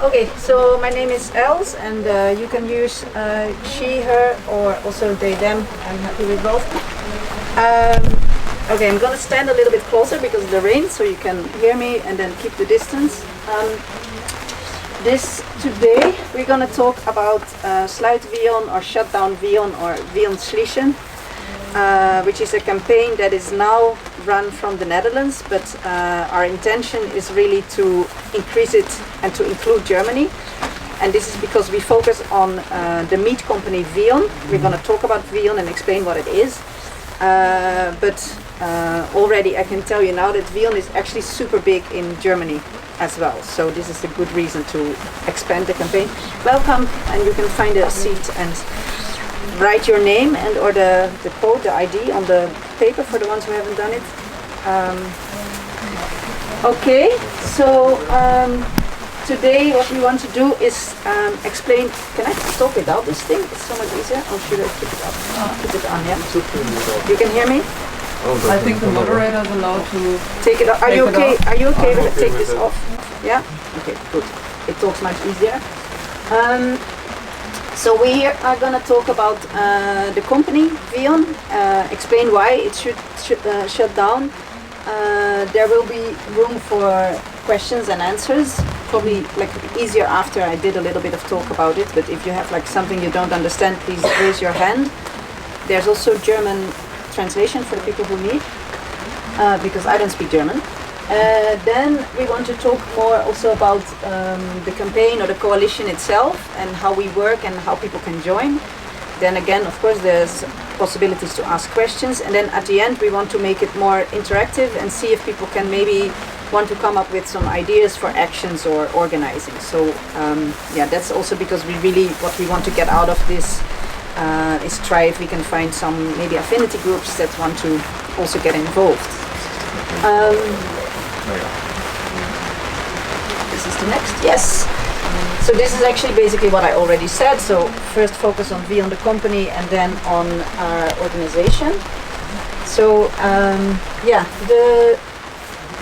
Okay, so my name is Els, and you can use she, her, or also they, them. I'm happy with both. Okay, I'm gonna stand a little bit closer because of the rain, so you can hear me and then keep the distance. Today we're gonna talk about Sluit Vion or Shut Down Vion or Vion Schließen, which is a campaign that is now run from the Netherlands, but our intention is really to increase it and to include Germany. And this is because we focus on the meat company Vion. We're going to talk about Vion and explain what it is. But already I can tell you now that Vion is actually super big in Germany as well. So this is a good reason to expand the campaign. Welcome, and you can find a seat and write your name and or the code, the ID on the paper for the ones who haven't done it. Okay, so today what we want to do is explain. Can I talk without this thing? It's so much easier. Or should I keep it up? Keep it on, yeah? You can hear me? I think the moderator is allowed to take it off. Are you okay? Are you okay with take this off? Yeah? Okay, good. It talks much easier. So we are going to talk about the company Vion, explain why it should shut down. There will be room for questions and answers, probably like easier after I did a little bit of talk about it, but if you have like something you don't understand, please raise your hand. There's also German translation for the people who need, because I don't speak German. Then we want to talk more also about the campaign or the coalition itself and how we work and how people can join. Then again, of course, there's possibilities to ask questions. And then at the end, we want to make it more interactive and see if people can maybe want to come up with some ideas for actions or organizing. So yeah, that's also because what we want to get out of this is try if we can find some maybe affinity groups that want to also get involved. This is the next, yes. So this is actually basically what I already said. So first focus on Vion the company and then on our organization. So yeah, the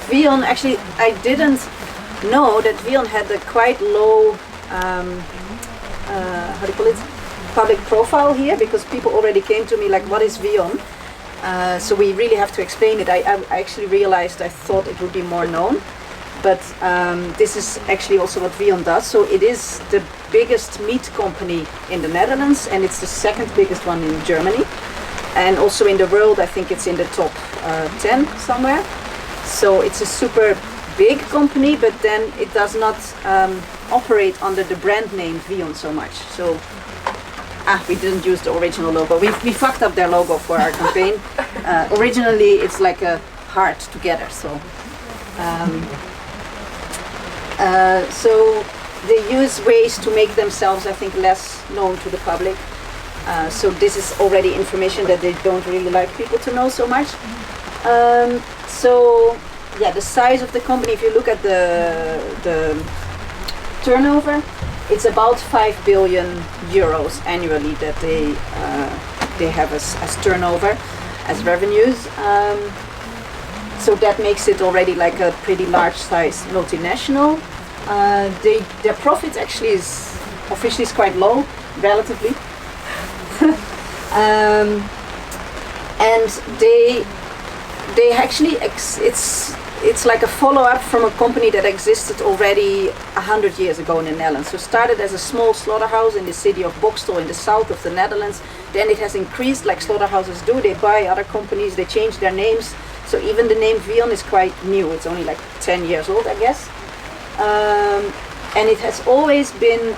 Vion, actually I didn't know that Vion had a quite low, how do you call it, public profile here, because people already came to me like, what is Vion? So we really have to explain it. I actually realized I thought it would be more known, but this is actually also what Vion does. So it is the biggest meat company in the Netherlands, and it's the second biggest one in Germany, and also in the world I think it's in the top 10 somewhere. So it's a super big company, but then it does not operate under the brand name Vion so much. So we didn't use the original logo. We fucked up their logo for our campaign. Originally, it's like a heart together. So, so they use ways to make themselves, I think, less known to the public. So this is already information that they don't really like people to know so much. So yeah, the size of the company. If you look at the turnover, it's about 5 billion euros annually that they have as turnover, as revenues. So that makes it already like a pretty large size multinational. Their profit actually is officially quite low, relatively. And they actually it's like a follow-up from a company that existed already 100 years ago in the Netherlands. So started as a small slaughterhouse in the city of Bokstel in the south of the Netherlands. Then it has increased like slaughterhouses do. They buy other companies, they change their names. So even the name Vion is quite new. It's only like 10 years old, I guess. And it has always been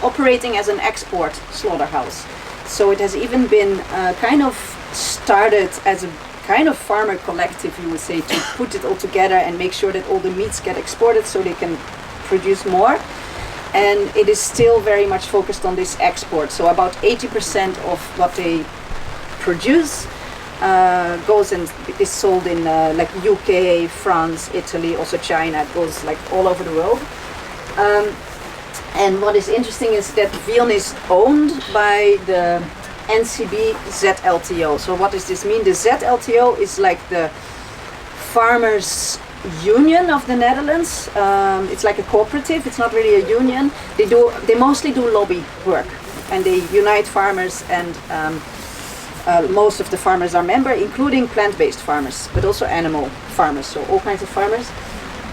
operating as an export slaughterhouse. So it has even been kind of started as a kind of farmer collective, you would say, to put it all together and make sure that all the meats get exported so they can produce more. And it is still very much focused on this export. So about 80% of what they produce goes and is sold in like UK, France, Italy, also China. It goes like all over the world. And what is interesting is that Vion is owned by the NCB ZLTO. So what does this mean? The ZLTO is like the farmers union of the Netherlands. It's like a cooperative. It's not really a union. They mostly do lobby work, and they unite farmers, and most of the farmers are member, including plant-based farmers, but also animal farmers, so all kinds of farmers.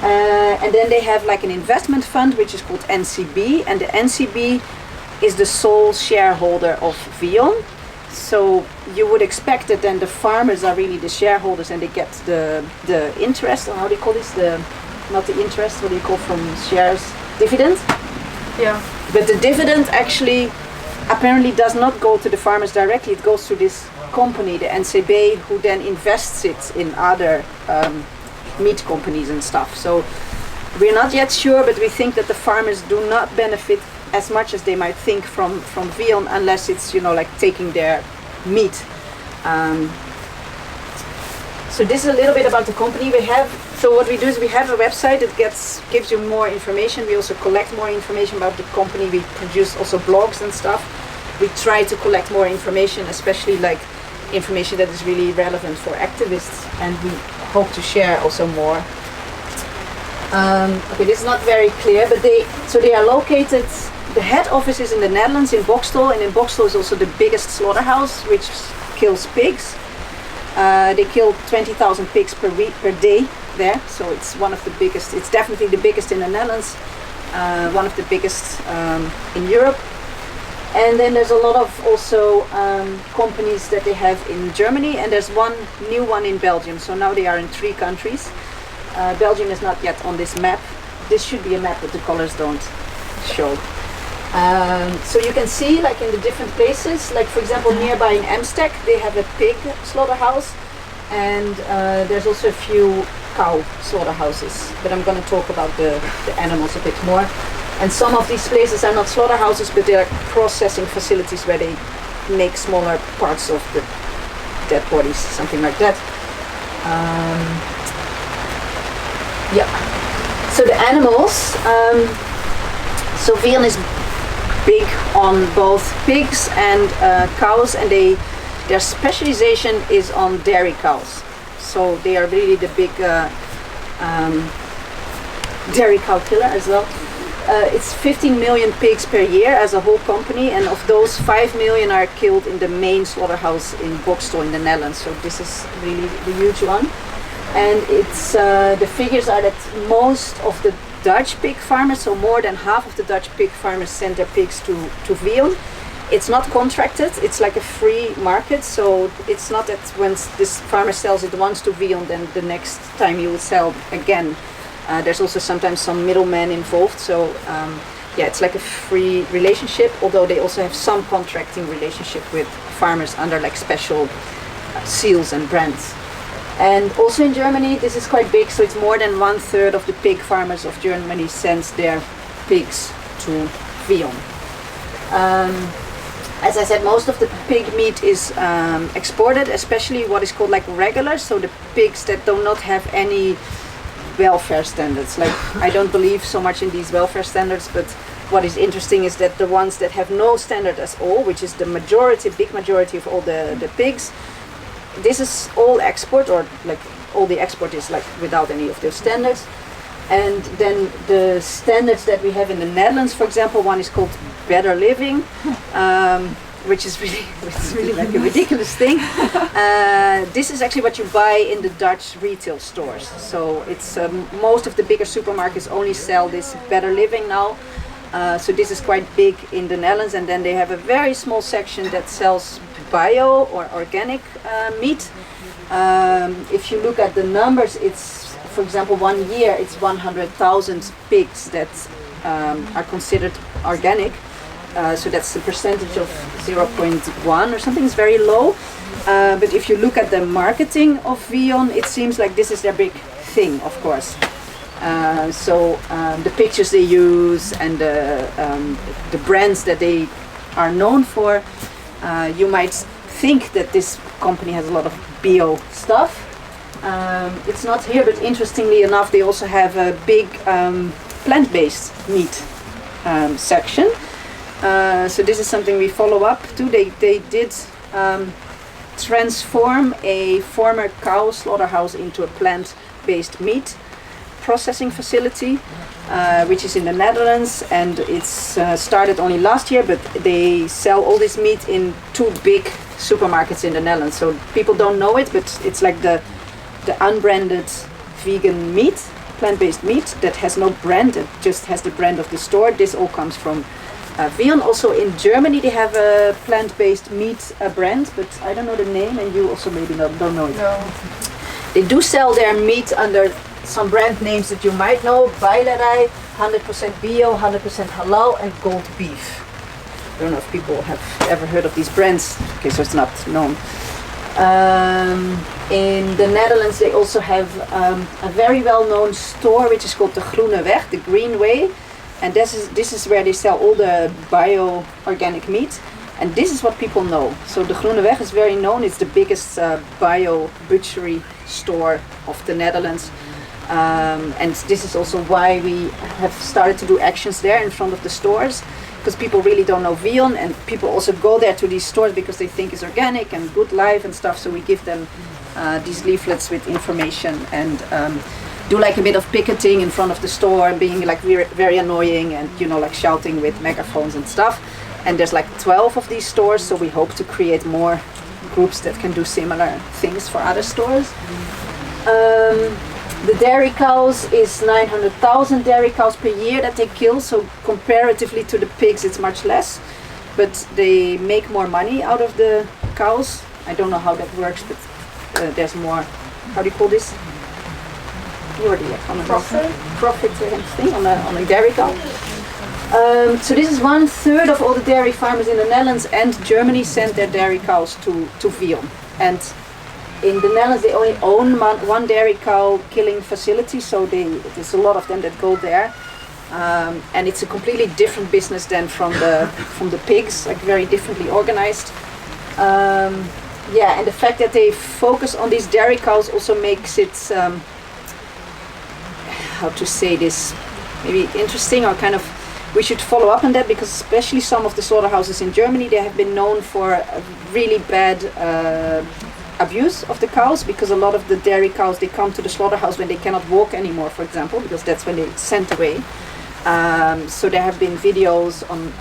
And then they have like an investment fund, which is called NCB, and the NCB is the sole shareholder of Vion. So you would expect that then the farmers are really the shareholders, and they get the interest, or how do you call this? Not the interest, what do you call from shares? Dividend? Yeah. But the dividend actually apparently does not go to the farmers directly. It goes to this company, the NCB, who then invests it in other meat companies and stuff. So we're not yet sure, but we think that the farmers do not benefit as much as they might think from Vion, unless it's, like taking their meat. So this is a little bit about the company we have. So what we do is we have a website that gives you more information. We also collect more information about the company. We produce also blogs and stuff. We try to collect more information, especially like information that is really relevant for activists, and we hope to share also more. Okay, this is not very clear, but they are located. The head office is in the Netherlands, in Bokstel, and in Bokstel is also the biggest slaughterhouse, which kills pigs. They kill 20,000 pigs per day there, so it's one of the biggest. It's definitely the biggest in the Netherlands, one of the biggest in Europe. And then there's a lot of also companies that they have in Germany, and there's one new one in Belgium. So now they are in 3 countries. Belgium is not yet on this map. This should be a map, but the colors don't show. So you can see, like in the different places, like for example nearby in Amsterdam, they have a pig slaughterhouse, and there's also a few cow slaughterhouses. But I'm going to talk about the animals a bit more. And some of these places are not slaughterhouses, but they are processing facilities where they make smaller parts of the dead bodies, something like that. Yeah. So the animals. So Vion is big on both pigs and cows, and their specialization is on dairy cows. So they are really the big dairy cow killer as well. It's 15 million pigs per year as a whole company, and of those 5 million are killed in the main slaughterhouse in Bokstel in the Netherlands. So this is really the huge one. And it's the figures are that most of the Dutch pig farmers, so more than half of the Dutch pig farmers, send their pigs to Vion. It's not contracted, it's like a free market, so it's not that when this farmer sells it once to Vion, then the next time you will sell again. There's also sometimes some middlemen involved, so yeah, it's like a free relationship, although they also have some contracting relationship with farmers under like special seals and brands. And also in Germany, this is quite big, so it's more than 1/3 of the pig farmers of Germany sends their pigs to Vion. As I said, most of the pig meat is exported, especially what is called like regular, so the pigs that do not have any welfare standards. Like, I don't believe so much in these welfare standards, but what is interesting is that the ones that have no standard at all, which is the majority, big majority of all the pigs, this is all export, or like all the export is like without any of those standards. And then the standards that we have in the Netherlands, for example, one is called Better Living, which is really like a ridiculous thing. This is actually what you buy in the Dutch retail stores. So it's most of the bigger supermarkets only sell this Better Living now. So this is quite big in the Netherlands, and then they have a very small section that sells bio or organic meat. If you look at the numbers, it's, for example, 1 year it's 100,000 pigs that are considered organic. So that's the percentage of 0.1 or something. It's very low. But if you look at the marketing of Vion, it seems like this is their big thing, of course. So the pictures they use and the brands that they are known for, you might think that this company has a lot of bio stuff. It's not here, but interestingly enough, they also have a big plant-based meat section. So this is something we follow up to. They did transform a former cow slaughterhouse into a plant-based meat processing facility, which is in the Netherlands, and it's started only last year, but they sell all this meat in 2 big supermarkets in the Netherlands. So people don't know it, but it's like the unbranded vegan meat, plant-based meat that has no brand, it just has the brand of the store. This all comes from Vion. Also in Germany they have a plant-based meat brand, but I don't know the name, and you also maybe don't know it. No. They do sell their meat under some brand names that you might know: Beilerei, 100% bio, 100% halal, and gold beef. I don't know if people have ever heard of these brands. Okay, so it's not known. In the Netherlands they also have a very well-known store which is called the Groene Weg, the Green Way, and this is where they sell all the bio-organic meat, and this is what people know. So the Groene Weg is very known. It's the biggest bio butchery store of the Netherlands, and this is also why we have started to do actions there in front of the stores, because people really don't know Vion, and people also go there to these stores because they think it's organic and good life and stuff. So we give them these leaflets with information, and do like a bit of picketing in front of the store and being like very annoying, and like shouting with megaphones and stuff. And there's like 12 of these stores, so we hope to create more groups that can do similar things for other stores. The dairy cows is 900,000 dairy cows per year that they kill, so comparatively to the pigs it's much less, but they make more money out of the cows. I don't know how that works, but there's more, how do you call this? You're the profit thing on a dairy cow. So this is 1/3 of all the dairy farmers in the Netherlands, and Germany sent their dairy cows to Vion. And in the Netherlands they only own one dairy cow killing facility, so there's a lot of them that go there. And it's a completely different business than from the pigs, like very differently organized. And the fact that they focus on these dairy cows also makes it, how to say this, maybe interesting, or kind of, we should follow up on that, because especially some of the slaughterhouses in Germany, they have been known for a really bad abuse of the cows, because a lot of the dairy cows, they come to the slaughterhouse when they cannot walk anymore, for example, because that's when they're sent away. So there have been videos on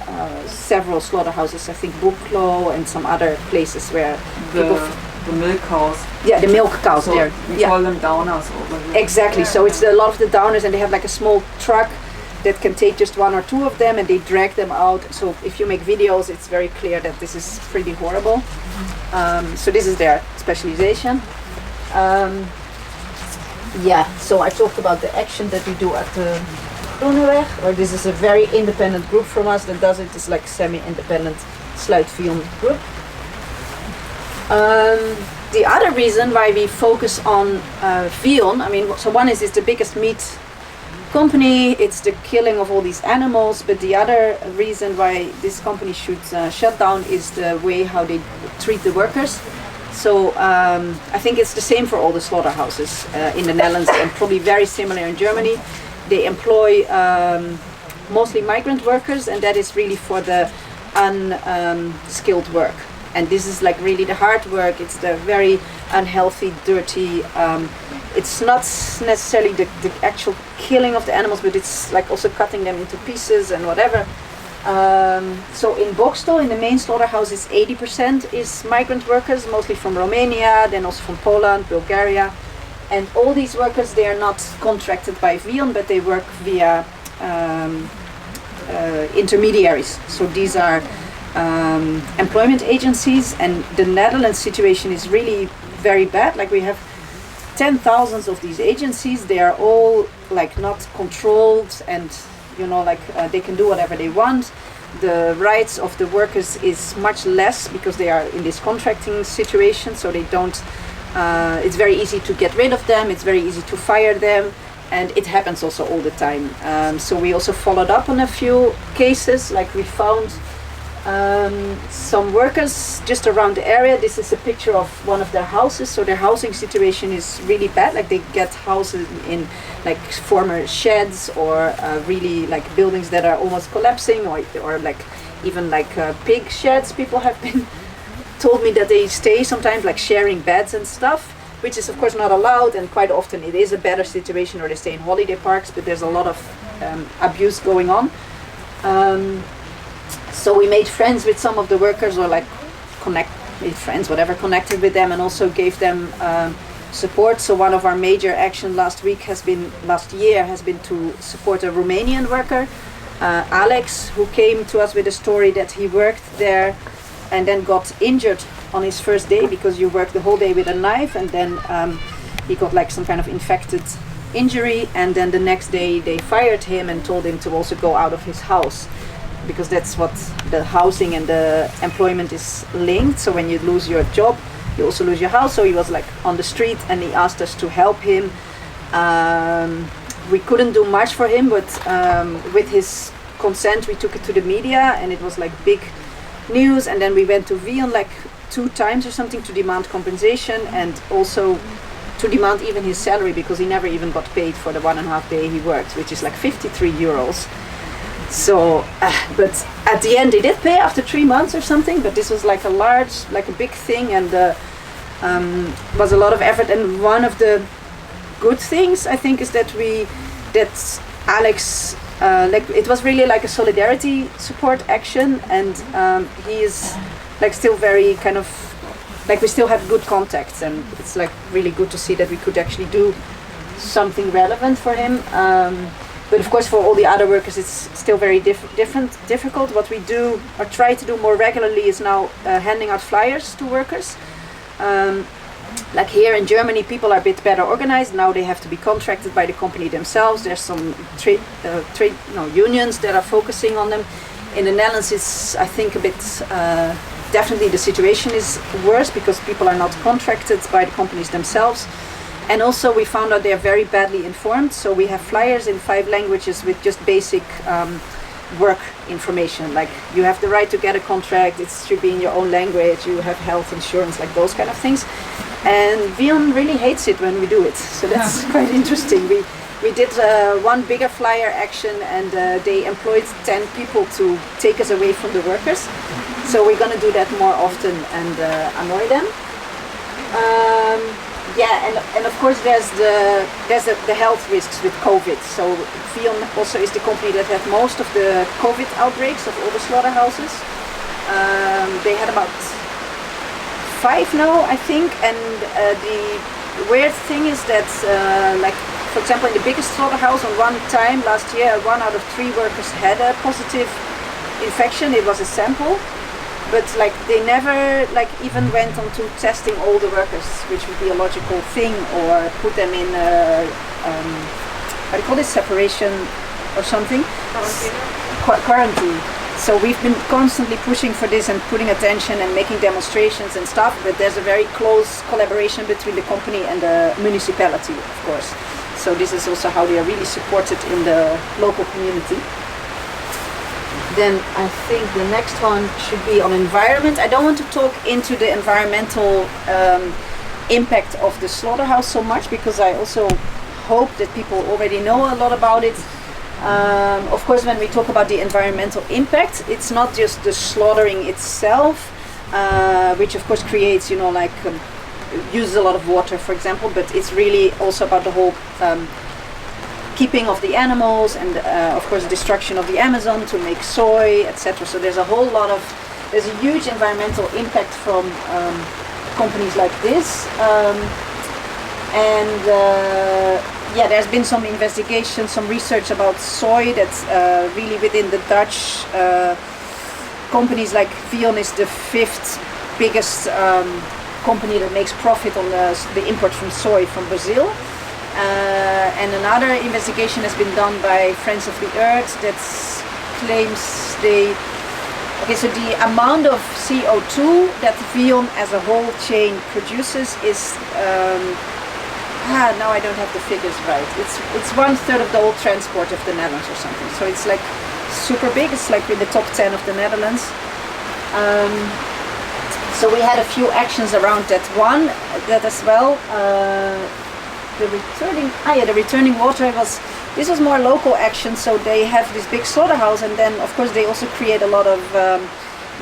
several slaughterhouses, I think Buchlo and some other places where the milk cows. Yeah, the milk cows so there. We call them downers over here. Exactly. So it's a lot of the downers, and they have like a small truck that can take just 1 or 2 of them, and they drag them out. So if you make videos, it's very clear that this is pretty horrible. So this is their specialization. So I talked about the action that we do at the Groene Weg, or this is a very independent group from us that does it. It's like semi-independent Sluit Vion group. The other reason why we focus on Vion, so one is it's the biggest meat company, it's the killing of all these animals, but the other reason why this company should shut down is the way how they treat the workers. So I think it's the same for all the slaughterhouses in the Netherlands, and probably very similar in Germany. They employ mostly migrant workers, and that is really for the unskilled work. And this is like really the hard work. It's the very unhealthy, dirty. It's not necessarily the actual killing of the animals, but it's like also cutting them into pieces and whatever. So in Bokstel, in the main slaughterhouses, 80% is migrant workers, mostly from Romania, then also from Poland, Bulgaria. And all these workers, they are not contracted by Vion, but they work via intermediaries. So these are employment agencies, and the Netherlands situation is really very bad. Like we have 10,000 of these agencies. They are all like not controlled, and they can do whatever they want. The rights of the workers is much less because they are in this contracting situation, so they don't it's very easy to get rid of them, it's very easy to fire them, and it happens also all the time. So we also followed up on a few cases, like we found some workers just around the area. This is a picture of one of their houses. So their housing situation is really bad. Like they get houses in like former sheds, or really like buildings that are almost collapsing, or like even like pig sheds. People have been told me that they stay sometimes like sharing beds and stuff. which is of course not allowed, and quite often it is a better situation, or they stay in holiday parks, but there's a lot of abuse going on. So we made friends with some of the workers, or like made friends, whatever, connected with them, and also gave them support. So one of our major action last year has been to support a Romanian worker, Alex, who came to us with a story that he worked there and then got injured on his first day, because you work the whole day with a knife, and then he got like some kind of infected injury, and then the next day they fired him and told him to also go out of his house, because that's what the housing and the employment is linked. So when you lose your job, you also lose your house. So he was like on the street, and he asked us to help him. We couldn't do much for him, but with his consent we took it to the media, and it was like big news. And then we went to Vion like 2 times or something to demand compensation, and also to demand even his salary, because he never even got paid for the 1.5 day he worked, which is like 53 euros. So, but at the end they did pay after 3 months or something, but this was like a big thing, and was a lot of effort. And one of the good things I think is that Alex, it was really like a solidarity support action, and he is like still very kind of, like we still have good contacts, and it's like really good to see that we could actually do something relevant for him. But of course, for all the other workers, it's still very difficult. What we do, or try to do more regularly, is now handing out flyers to workers. Like here in Germany, people are a bit better organized. Now they have to be contracted by the company themselves. There's some unions that are focusing on them. In the Netherlands, it's, I think, a bit, definitely the situation is worse, because people are not contracted by the companies themselves. And also we found out they are very badly informed. So we have flyers in 5 languages with just basic work information. Like you have the right to get a contract, it should be in your own language, you have health insurance, like those kind of things. And Vion really hates it when we do it. So that's quite interesting. We did one bigger flyer action, and they employed 10 people to take us away from the workers. So we're going to do that more often and annoy them. And of course there's the health risks with COVID. So Vion also is the company that had most of the COVID outbreaks of all the slaughterhouses. They had about 5 now, I think. And the weird thing is that, like for example, in the biggest slaughterhouse, on one time last year, 1 out of 3 workers had a positive infection. It was a sample. But like they never like even went on to testing all the workers, which would be a logical thing, or put them in how do you call this, separation or something? Quarantine. So we've been constantly pushing for this and putting attention and making demonstrations and stuff, but there's a very close collaboration between the company and the municipality, of course. So this is also how they are really supported in the local community. Then I think the next one should be on environment. I don't want to talk into the environmental impact of the slaughterhouse so much, because I also hope that people already know a lot about it. Of course, when we talk about the environmental impact, it's not just the slaughtering itself, which of course creates, uses a lot of water, for example, but it's really also about the whole keeping of the animals, and of course destruction of the Amazon to make soy, etc. So there's a huge environmental impact from companies like this. There's been some investigation, some research about soy that's really within the Dutch companies. Like Vion is the 5th biggest company that makes profit on the import from soy from Brazil. And another investigation has been done by Friends of the Earth that claims so the amount of CO2 that Vion as a whole chain produces is, now I don't have the figures right. It's 1/3 of the whole transport of the Netherlands or something. So it's like super big. It's like in the top 10 of the Netherlands. So we had a few actions around that one, that as well. The returning water this was more local action. So they have this big slaughterhouse, and then of course they also create a lot of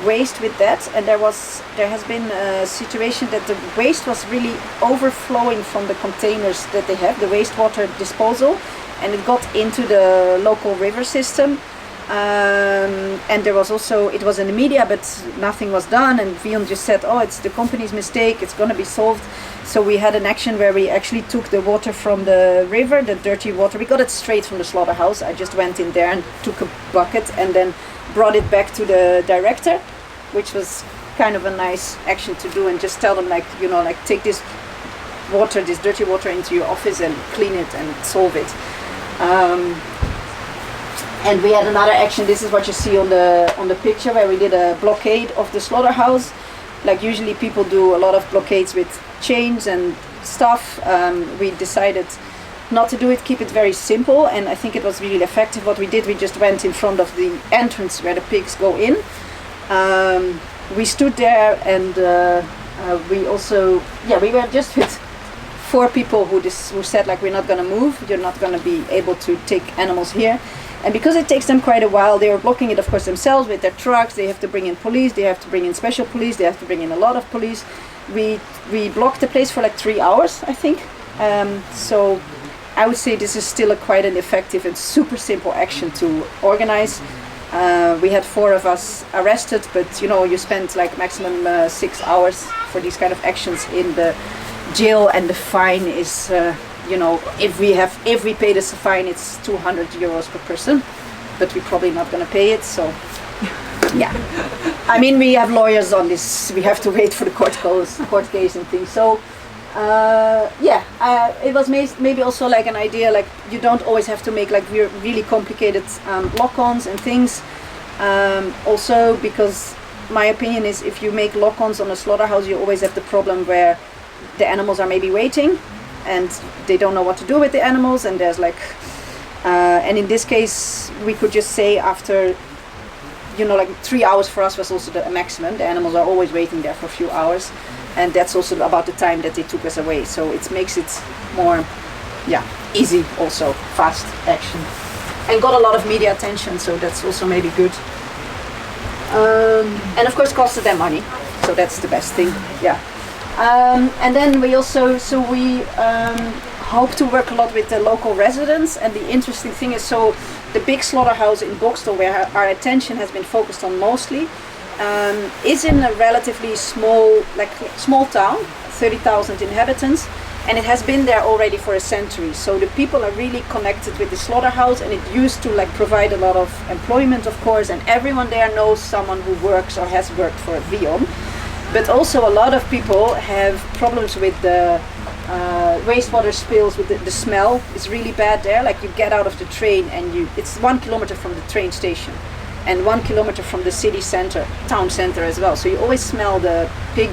waste with that, and there has been a situation that the waste was really overflowing from the containers that they have, the wastewater disposal, and it got into the local river system. And there was also, it was in the media, but nothing was done, and Vion just said, oh, it's the company's mistake, it's going to be solved. So we had an action where we actually took the water from the river, the dirty water. We got it straight from the slaughterhouse. I just went in there and took a bucket and then brought it back to the director, which was kind of a nice action to do, and just tell them, like, you know, like, take this water, this dirty water, into your office and clean it and solve it. And we had another action. This is what you see on the picture, where we did a blockade of the slaughterhouse. Like, usually people do a lot of blockades with chains and stuff. We decided not to do it, keep it very simple, and I think it was really effective. What we did, we just went in front of the entrance where the pigs go in. We stood there, and we also, we were just with 4 people who said, like, we're not going to move, you're not going to be able to take animals here. And because it takes them quite a while, they were blocking it, of course, themselves with their trucks. They have to bring in police, they have to bring in special police, they have to bring in a lot of police. We blocked the place for like 3 hours, I think. So I would say this is still quite an effective and super simple action to organize. We had 4 of us arrested, but, you know, you spend like maximum 6 hours for these kind of actions in the jail, and the fine is, you know, if we pay this fine, it's 200 euros per person, but we're probably not going to pay it. So, yeah. I mean, we have lawyers on this. We have to wait for the court case and things. So, it was maybe also like an idea, like, you don't always have to make like really complicated lock-ons and things. Also, because my opinion is, if you make lock-ons on a slaughterhouse, you always have the problem where the animals are maybe waiting and they don't know what to do with the animals, and there's like and in this case we could just say, after, you know, like 3 hours for us was also the maximum. The animals are always waiting there for a few hours, and that's also about the time that they took us away, so it makes it more easy, also fast action, and got a lot of media attention, so that's also maybe good. And of course costed them money, so that's the best thing. And then we also, hope to work a lot with the local residents. And the interesting thing is, so the big slaughterhouse in Boxtel, where our attention has been focused on mostly, is in a relatively small town, 30,000 inhabitants, and it has been there already for a century. So the people are really connected with the slaughterhouse, and it used to like provide a lot of employment, of course, and everyone there knows someone who works or has worked for Vion. But also a lot of people have problems with the wastewater spills, with the smell is really bad there. Like, you get out of the train and it's 1 kilometer from the train station and 1 kilometer from the city center, town center as well. So you always smell the pig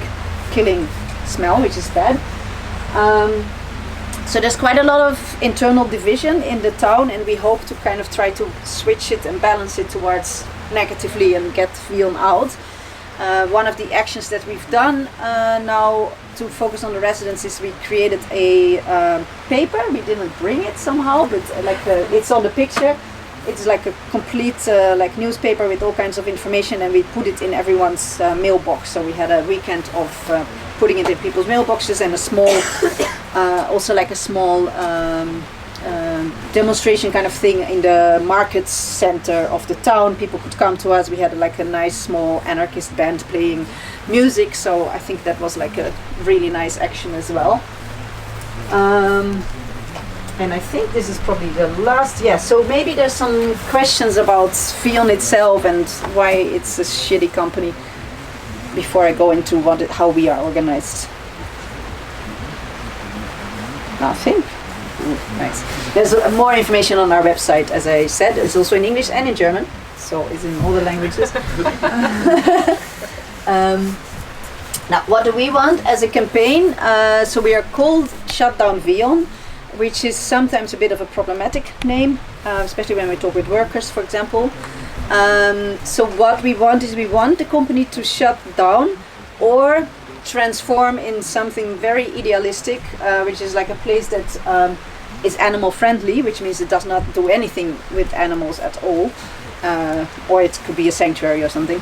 killing smell, which is bad. So there's quite a lot of internal division in the town, and we hope to kind of try to switch it and balance it towards negatively and get Vion out. One of the actions that we've done now to focus on the residents is we created a paper. We didn't bring it somehow, but it's on the picture. It's like a complete like newspaper with all kinds of information, and we put it in everyone's mailbox. So we had a weekend of putting it in people's mailboxes, and a small, also like a small demonstration kind of thing in the market center of the town. People could come to us. We had like a nice small anarchist band playing music, so I think that was like a really nice action as well. And I think this is probably the last. So maybe there's some questions about Vion itself and why it's a shitty company before I go into how we are organized. Nothing? Nice. There's more information on our website, as I said. It's also in English and in German, so it's in all the languages. Now, what do we want as a campaign? So we are called Shut Down Vion, which is sometimes a bit of a problematic name, especially when we talk with workers, for example. So what we want is, we want the company to shut down or transform in something very idealistic, which is like a place that is animal friendly, which means it does not do anything with animals at all, or it could be a sanctuary or something.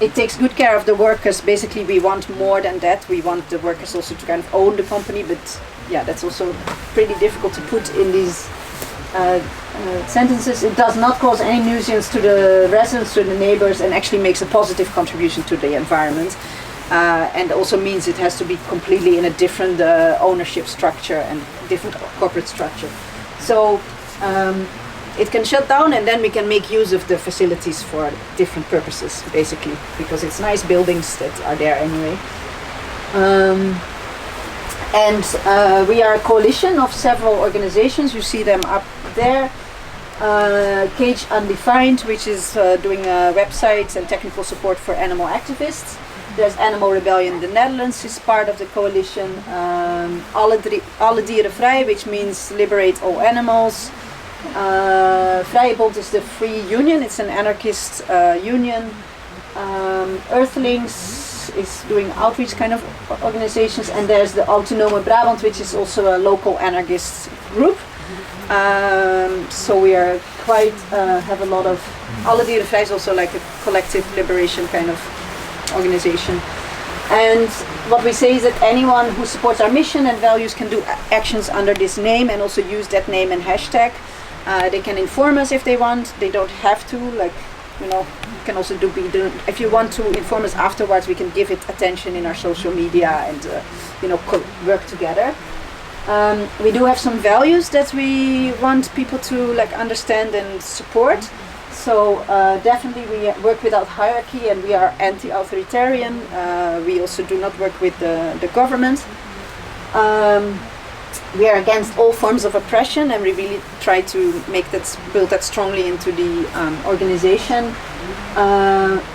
It takes good care of the workers. Basically, we want more than that. We want the workers also to kind of own the company, but yeah, that's also pretty difficult to put in these sentences. It does not cause any nuisance to the residents, to the neighbors, and actually makes a positive contribution to the environment. And also means it has to be completely in a different ownership structure and different corporate structure. So it can shut down, and then we can make use of the facilities for different purposes, basically, because it's nice buildings that are there anyway. We are a coalition of several organizations. You see them up there. Cage Undefined, which is doing websites and technical support for animal activists. There's Animal Rebellion, the Netherlands is part of the coalition. Alle Dieren Vrij, which means liberate all animals. Vrije Bond is the free union, it's an anarchist union. Earthlings is doing outreach kind of organizations, and there's the Autonome Brabant, which is also a local anarchist group. So we are quite, have a lot of, Alle Dieren Vrij is also like a collective liberation kind of organization. And what we say is that anyone who supports our mission and values can do actions under this name and also use that name and hashtag. They can inform us if they want. They don't have to, like, you know, you can also if you want to inform us afterwards, we can give it attention in our social media and, work together. We do have some values that we want people to like understand and support. So definitely we work without hierarchy, and we are anti-authoritarian. We also do not work with the government. We are against all forms of oppression, and we really try to build that strongly into the organization.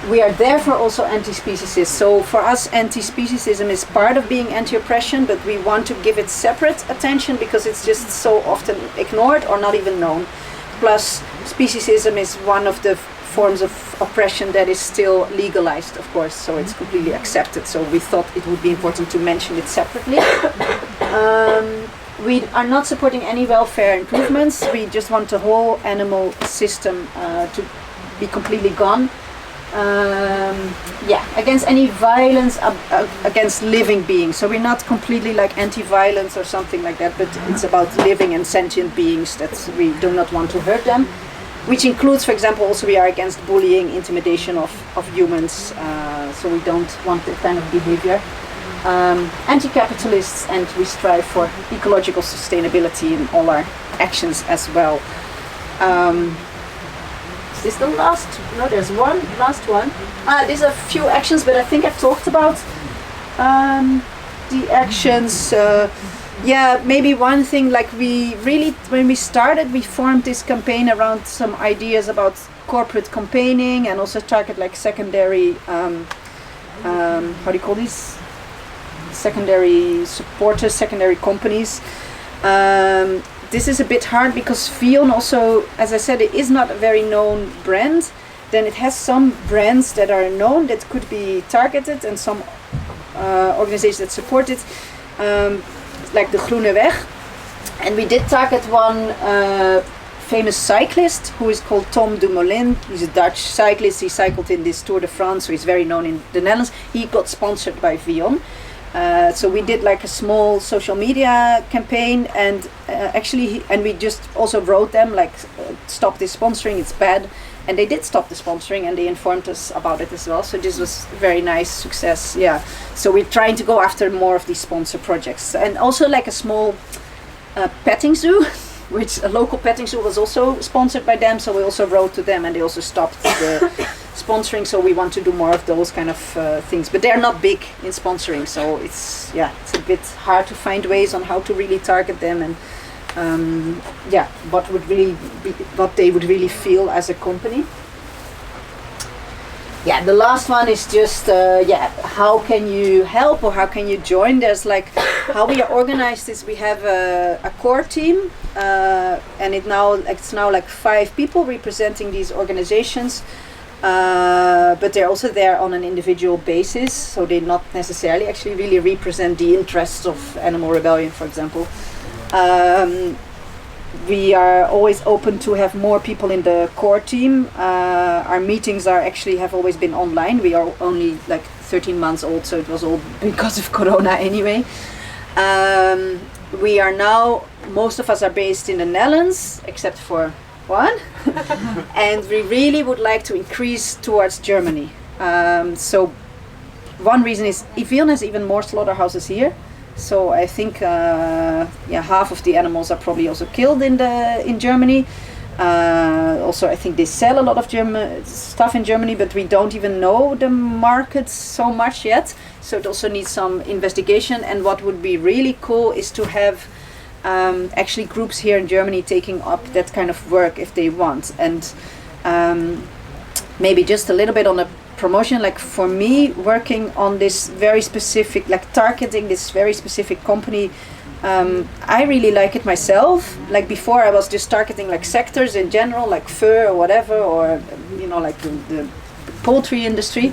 We are therefore also anti-speciesist. So for us, anti-speciesism is part of being anti-oppression, but we want to give it separate attention because it's just so often ignored or not even known. Plus, speciesism is one of the forms of oppression that is still legalized, of course, so it's completely accepted. So we thought it would be important to mention it separately. We are not supporting any welfare improvements. We just want the whole animal system to be completely gone. Against any violence against living beings. So we're not completely like anti-violence or something like that, but it's about living and sentient beings that we do not want to hurt them. Which includes, for example, also we are against bullying, intimidation of humans. So we don't want that kind of behavior. Anti-capitalists, and we strive for ecological sustainability in all our actions as well. Is this the last? No, there's one last one. There's a few actions, but I think I've talked about the actions. Maybe one thing, like we really, when we started, we formed this campaign around some ideas about corporate campaigning and also target like secondary, how do you call these? Secondary supporters, secondary companies. This is a bit hard because Vion also, as I said, it is not a very known brand. Then it has some brands that are known that could be targeted, and some organizations that support it, like the Groene Weg. And we did target one famous cyclist who is called Tom Dumoulin. He's a Dutch cyclist. He cycled in this Tour de France, so he's very known in the Netherlands. He got sponsored by Vion. So we did like a small social media campaign, and we just also wrote them like, stop this sponsoring, it's bad. And they did stop the sponsoring, and they informed us about it as well. So this was very nice success. Yeah. So we're trying to go after more of these sponsor projects, and also like a small petting zoo, which a local petting zoo was also sponsored by them. So we also wrote to them, and they also stopped the sponsoring. So we want to do more of those kind of things, but they're not big in sponsoring. So it's a bit hard to find ways on how to really target them, and what would really be, what they would really feel as a company. The last one is just how can you help or how can you join? There's like how we are organized is we have a core team, and it's now like 5 people representing these organizations, but they're also there on an individual basis, so they not necessarily actually really represent the interests of Animal Rebellion, for example. we are always open to have more people in the core team. Our meetings have always been online. We are only like 13 months old, so it was all because of Corona anyway. We are now, most of us are based in the Netherlands, except for one. And we really would like to increase towards Germany. So one reason is Vion has even more slaughterhouses here. So I think half of the animals are probably also killed in Germany. Also, I think they sell a lot of stuff in Germany, but we don't even know the market so much yet. So it also needs some investigation. And what would be really cool is to have actually groups here in Germany taking up that kind of work if they want. And maybe just a little bit on the promotion, like for me, working on this very specific, like targeting this very specific company, I really like it myself. Like before I was just targeting like sectors in general, like fur or whatever, or like the poultry industry.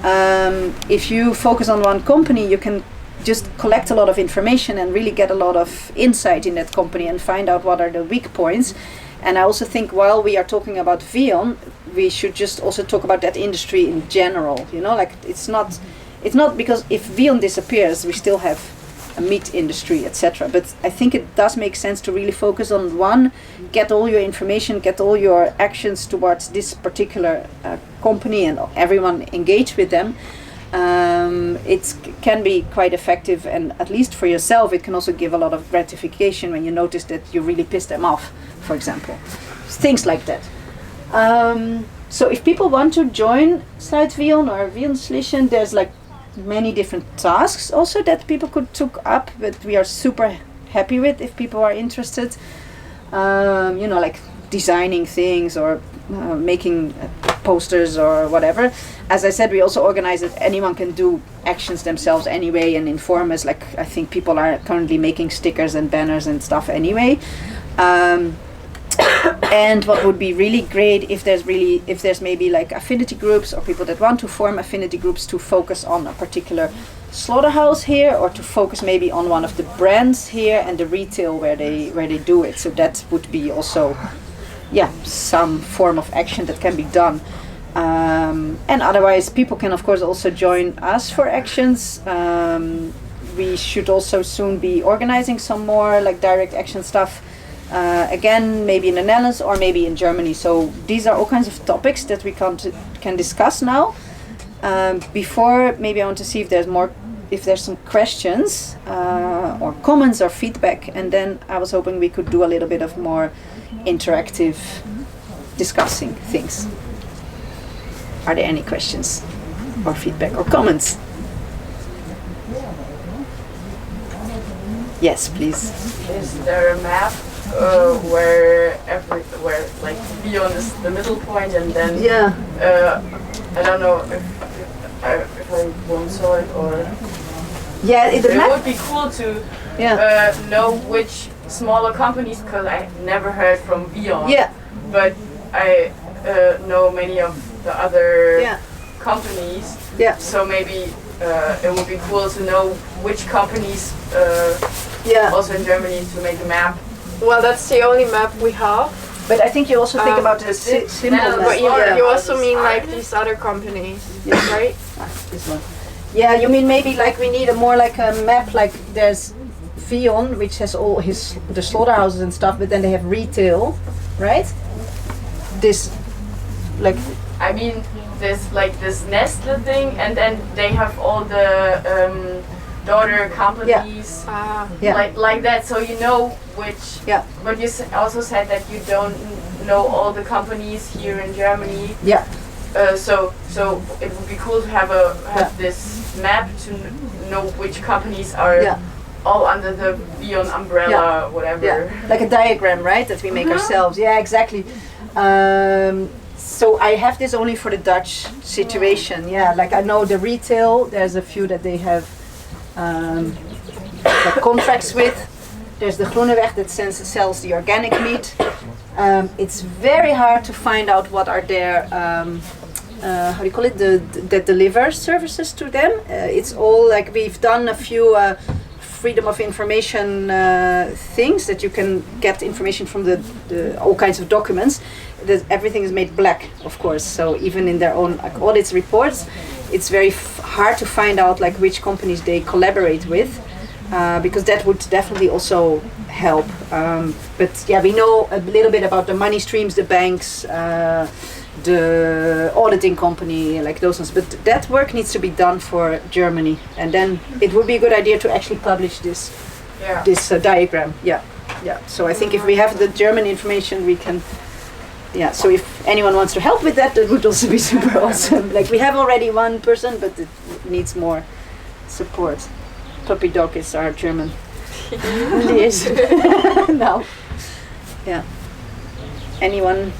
If you focus on one company, you can just collect a lot of information and really get a lot of insight in that company and find out what are the weak points. And I also think while we are talking about Vion, we should just also talk about that industry in general. Like it's not because if Vion disappears, we still have a meat industry, etc. But I think it does make sense to really focus on one, get all your information, get all your actions towards this particular company and everyone engage with them. It can be quite effective, and at least for yourself it can also give a lot of gratification when you notice that you really pissed them off, for example. Things like that. So if people want to join Site Vion or Vion Solution, there's like many different tasks also that people could took up, but we are super happy with if people are interested. Like designing things or making posters or whatever. As I said, we also organize that anyone can do actions themselves anyway and inform us. Like I think people are currently making stickers and banners and stuff anyway. And what would be really great if there's maybe like affinity groups or people that want to form affinity groups to focus on a particular slaughterhouse here, or to focus maybe on one of the brands here and the retail where they do it. So that would be also some form of action that can be done. And otherwise people can of course also join us for actions. We should also soon be organizing some more like direct action stuff. Again, maybe in the Netherlands or maybe in Germany. So these are all kinds of topics that we can discuss now. Before, maybe I want to see if there's some questions or comments or feedback, and then I was hoping we could do a little bit of more interactive discussing things. Are there any questions or feedback or comments? Yes, please. Is there a map where like Vion is the middle point, and then I don't know if I won't saw it, or it would be cool to know which smaller companies, because I never heard from Vion, but I know many of the other companies, so maybe it would be cool to know which companies also in Germany, to make a map. Well, that's the only map we have. But I think you also think about the symbol. But you also mean like these other companies, right? This one. Yeah, you mean maybe like we need more like a map, like there's Vion, which has all the slaughterhouses and stuff, but then they have retail, right? This, like... I mean, there's like this Nestle thing, and then they have all the daughter companies, like that, so you know which. But you also said that you don't know all the companies here in Germany. So it would be cool to have this map to know which companies are all under the Vion umbrella, whatever. Like a diagram, right? That we make ourselves. Yeah, exactly. So I have this only for the Dutch situation. Like I know the retail. There's a few that they have contracts with. There's the Groeneweg that sells the organic meat. It's very hard to find out what are their how do you call it, that deliver services to them. It's all like we've done a few freedom of information things that you can get information from the all kinds of documents. That everything is made black, of course. So even in their own like, audits reports, it's very hard to find out like which companies they collaborate with, because that would definitely also help. But yeah, we know a little bit about the money streams, the banks, the auditing company, like those ones. But that work needs to be done for Germany, and then it would be a good idea to actually publish this diagram. Yeah. So I think if we have the German information, we can. Yeah. So if anyone wants to help with that, that would also be super awesome. Like we have already one person, but it needs more support. Puppy Dog is our German liaison now. Yeah. Anyone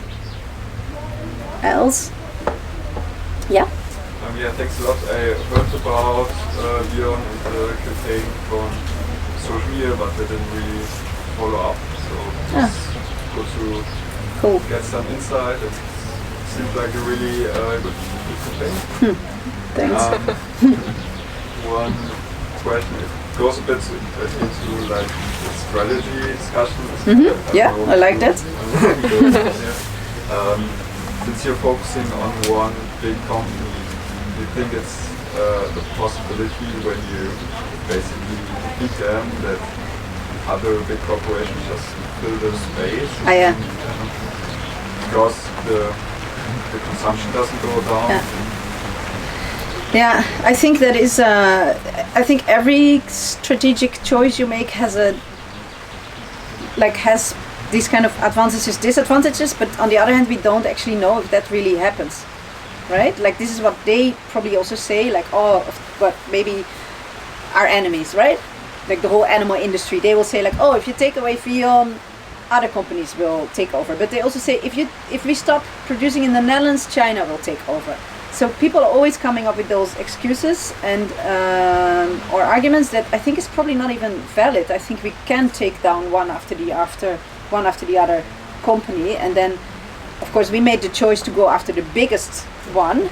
else? Yeah. Yeah, thanks a lot. I heard about Vion and the campaign from social media, but I didn't really follow up. So it's good to get some insight. It seems like a really good campaign. Thanks. One question, it goes a bit into like the strategy discussions. Yeah, I like that. Since you're focusing on one big company, do you think it's the possibility when you basically defeat them that other big corporations just fill the space? Because the consumption doesn't go down. Yeah, I think that is. I think every strategic choice you make has these kind of advantages, disadvantages. But on the other hand, we don't actually know if that really happens, right? Like this is what they probably also say. Like, but maybe our enemies, right? Like the whole animal industry, they will say like, oh, if you take away Vion, other companies will take over. But they also say if we stop producing in the Netherlands, China will take over. So people are always coming up with those excuses and or arguments that I think is probably not even valid. I think we can take down one after the other company, and then of course we made the choice to go after the biggest one.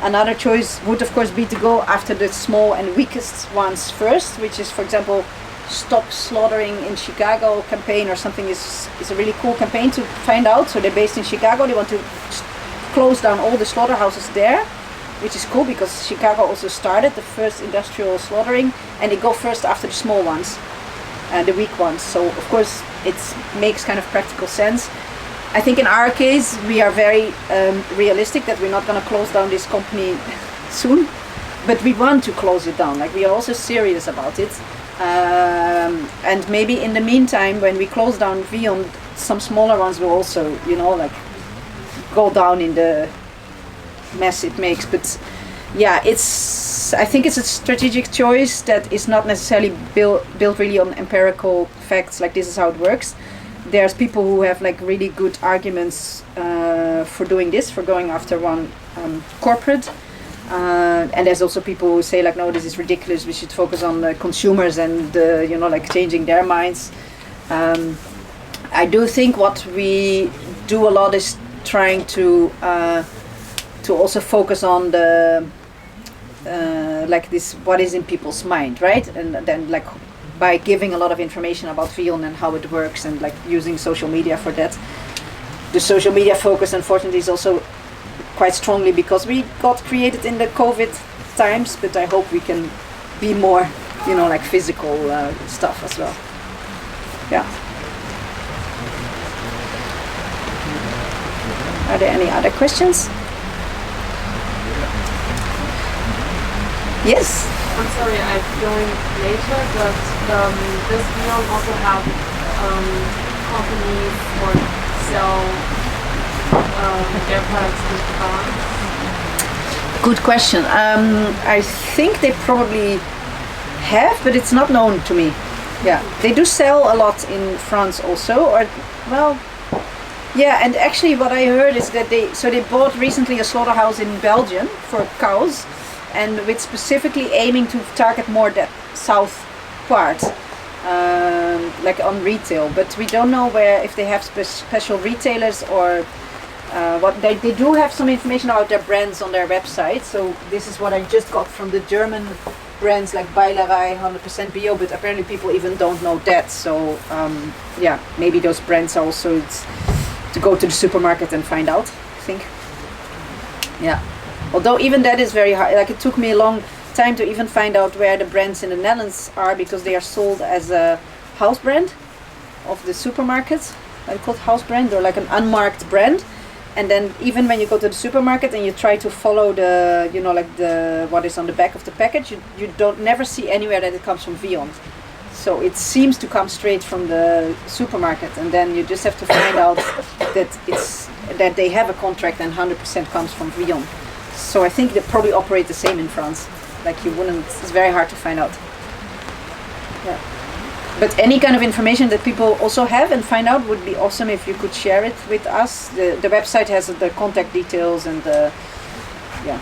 Another choice would of course be to go after the small and weakest ones first, which is, for example, Stop Slaughtering in Chicago campaign or something is a really cool campaign to find out. So they're based in Chicago. They want to close down all the slaughterhouses there, which is cool because Chicago also started the first industrial slaughtering, and they go first after the small ones, the weak ones. So of course it makes kind of practical sense. I think in our case we are very realistic that we're not going to close down this company soon, but we want to close it down. Like we are also serious about it, and maybe in the meantime when we close down Vion, some smaller ones will also, like go down in the mess it makes. But yeah, I think it's a strategic choice that is not necessarily built really on empirical facts, like this is how it works. There's people who have like really good arguments for doing this, for going after one corporate, and there's also people who say like, no, this is ridiculous, we should focus on the consumers and like changing their minds. I do think what we do a lot is trying to also focus on the like this, what is in people's mind, right? And then like by giving a lot of information about Vion and how it works, and like using social media for that. The social media focus unfortunately is also quite strongly because we got created in the COVID times, but I hope we can be more, like physical stuff as well. Yeah. Are there any other questions? Yes? I'm sorry, I joined later, but does Vion also have companies or sell their products in France? Good question. I think they probably have, but it's not known to me. Yeah, they do sell a lot in France also, yeah, and actually what I heard is that they bought recently a slaughterhouse in Belgium for cows, and with specifically aiming to target more that south part, like on retail. But we don't know if they have special retailers or what. They do have some information about their brands on their website. So this is what I just got from the German brands like Bailerai, 100% bio, but apparently people even don't know that. So yeah, maybe those brands are also to go to the supermarket and find out, I think. Yeah. Although even that is very hard. Like, it took me a long time to even find out where the brands in the Netherlands are, because they are sold as a house brand of the supermarkets. Like, called house brand, or like an unmarked brand. And then even when you go to the supermarket and you try to follow the, you know, like the what is on the back of the package, you don't never see anywhere that it comes from Vion. So it seems to come straight from the supermarket, and then you just have to find out that they have a contract and 100% comes from Vion. So I think they probably operate the same in France. Like, you wouldn't, it's very hard to find out. Yeah. But any kind of information that people also have and find out would be awesome if you could share it with us. The website has the contact details and the, yeah.